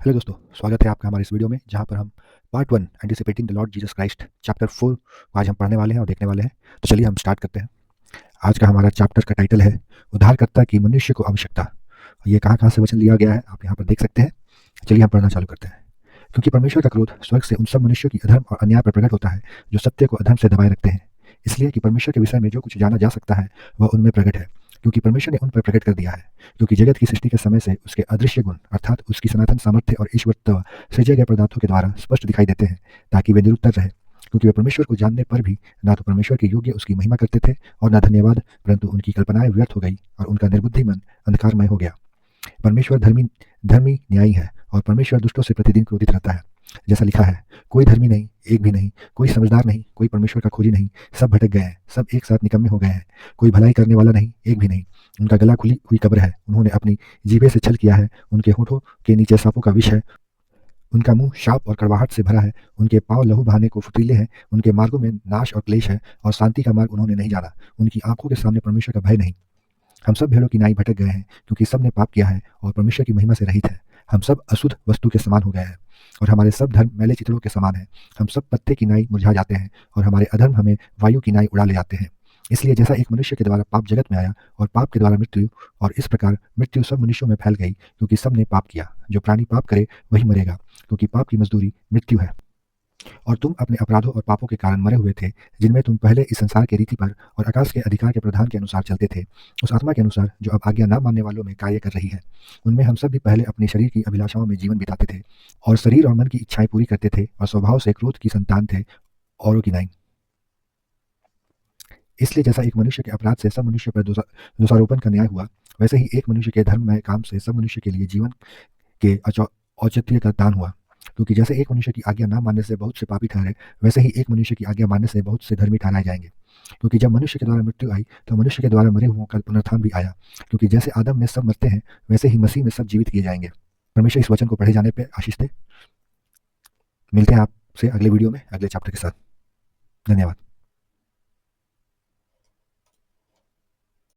Hello दोस्तों, स्वागत है आपका हमारे इस वीडियो में जहां पर हम part 1 anticipating the Lord Jesus Christ chapter 4 को आज हम पढ़ने वाले हैं और देखने वाले हैं। तो चलिए हम स्टार्ट करते हैं। आज का हमारा चैप्टर का टाइटल है उद्धारकर्ता की मनुष्य को आवश्यकता। ये कहाँ से वचन लिया गया है आप यहाँ पर देख सकते हैं। चलिए हम पढ़ना चालू करते हैं। क्योंकि परमेश्वर का क्रोध स्वर्ग से उन सब मनुष्यों की अधर्म और अन्याय पर प्रकट होता है जो सत्य को अधर्म से दबाए रखते हैं, इसलिए कि परमेश्वर के विषय में जो कुछ जाना जा सकता है वह उनमें प्रकट है, क्योंकि परमेश्वर ने उन पर प्रकट कर दिया है। क्योंकि जगत की सृष्टि के समय से उसके अदृश्य गुण अर्थात उसकी सनातन सामर्थ्य और ईश्वरत्व सृजे गए पदार्थों के द्वारा स्पष्ट दिखाई देते हैं, ताकि वे निरुत्तर रहे। क्योंकि वे परमेश्वर को जानने पर भी ना तो परमेश्वर के योग्य उसकी महिमा करते थे और न धन्यवाद, परंतु उनकी कल्पनाएं व्यर्थ हो गई और उनका निर्बुद्धि मन अंधकारमय हो गया। परमेश्वर धर्मी धर्मी न्यायी है और परमेश्वर दुष्टों से प्रतिदिन क्रोधित रहता है। जैसा लिखा है, कोई धर्मी नहीं, एक भी नहीं, कोई समझदार नहीं, कोई परमेश्वर का खोजी नहीं, सब भटक गए हैं, सब एक साथ निकम्मे हो गए हैं, कोई भलाई करने वाला नहीं, एक भी नहीं। उनका गला खुली हुई कब्र है, उन्होंने अपनी जीभे से छल किया है, उनके होठों के नीचे सांपों का विष है, उनका मुंह शाप और कड़वाहट से भरा है, उनके पांव लहू बहाने को फुर्तीले हैं, उनके मार्गों में नाश और क्लेश है और शांति का मार्ग उन्होंने नहीं जाना, उनकी आंखों के सामने परमेश्वर का भय नहीं। हम सब भेड़ों की नाई भटक गए हैं, क्योंकि सब ने पाप किया है और परमेश्वर की महिमा से रहित है। हम सब अशुद्ध वस्तु के समान हो गए हैं और हमारे सब धर्म मैले चिथड़ों के समान है। हम सब पत्ते की नाई मुरझा जाते हैं और हमारे अधर्म हमें वायु की नाई उड़ा ले जाते हैं। इसलिए जैसा एक मनुष्य के द्वारा पाप जगत में आया और पाप के द्वारा मृत्यु, और इस प्रकार मृत्यु सब मनुष्यों में फैल गई, क्योंकि सब ने पाप किया। जो प्राणी पाप करे वही मरेगा, क्योंकि पाप की मजदूरी मृत्यु है। और तुम अपने अपराधों और पापों के कारण मरे हुए थे, जिनमें तुम पहले इस संसार के रीति पर और आकाश के अधिकार के प्रधान के अनुसार चलते थे, उस आत्मा के अनुसार जो अब आज्ञा न मानने वालों में कार्य कर रही है। उनमें हम सब भी पहले अपने शरीर की अभिलाषाओं में जीवन बिताते थे और शरीर और मन की इच्छाएं पूरी करते थे और स्वभाव से क्रोध की संतान थे, औरों की नहीं। इसलिए जैसा एक मनुष्य के अपराध से सब मनुष्य पर दोषारोपण का न्याय हुआ, वैसे ही एक मनुष्य के धर्ममय काम से सब मनुष्य के लिए जीवन के औचित्य का दान हुआ। क्योंकि जैसे एक मनुष्य की आज्ञा ना मानने से बहुत से पापी ठहरे, वैसे ही एक मनुष्य की आज्ञा मानने से बहुत से धर्मी ठहराए जाएंगे। क्योंकि जब मनुष्य के द्वारा मृत्यु आई तो मनुष्य के द्वारा मरे हुओं का पुनरुत्थान भी आया। क्योंकि जैसे आदम में सब मरते हैं, वैसे ही मसीह में सब जीवित किए जाएंगे। परमेश्वर इस वचन को पढ़े जाने पर आशीष दे। मिलते हैं आपसे अगले वीडियो में अगले चैप्टर के साथ। धन्यवाद।